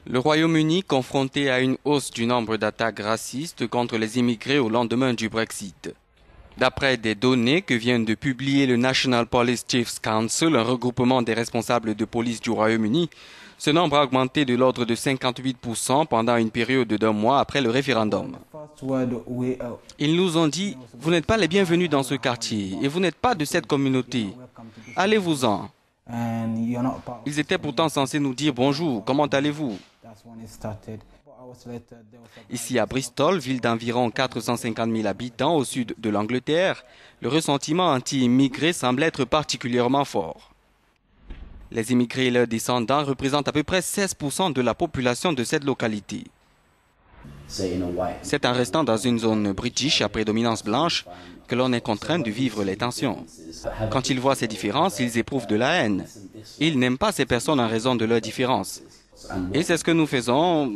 Le Royaume-Uni confronté à une hausse du nombre d'attaques racistes contre les immigrés au lendemain du Brexit. D'après des données que vient de publier le National Police Chiefs Council, un regroupement des responsables de police du Royaume-Uni, ce nombre a augmenté de l'ordre de 58% pendant une période d'un mois après le référendum. Ils nous ont dit « Vous n'êtes pas les bienvenus dans ce quartier et vous n'êtes pas de cette communauté. Allez-vous-en ». Ils étaient pourtant censés nous dire « Bonjour, comment allez-vous » Ici à Bristol, ville d'environ 450 000 habitants au sud de l'Angleterre, le ressentiment anti-immigré semble être particulièrement fort. Les immigrés et leurs descendants représentent à peu près 16% de la population de cette localité. C'est en restant dans une zone british à prédominance blanche que l'on est contraint de vivre les tensions. Quand ils voient ces différences, ils éprouvent de la haine. Ils n'aiment pas ces personnes en raison de leurs différences. Et c'est ce que nous faisons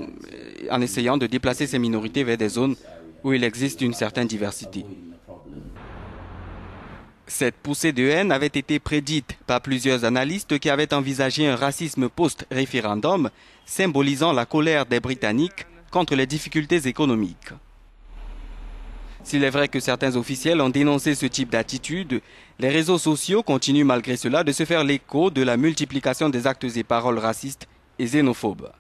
en essayant de déplacer ces minorités vers des zones où il existe une certaine diversité. Cette poussée de haine avait été prédite par plusieurs analystes qui avaient envisagé un racisme post-référendum, symbolisant la colère des Britanniques contre les difficultés économiques. S'il est vrai que certains officiels ont dénoncé ce type d'attitude, les réseaux sociaux continuent malgré cela de se faire l'écho de la multiplication des actes et paroles racistes et xénophobes.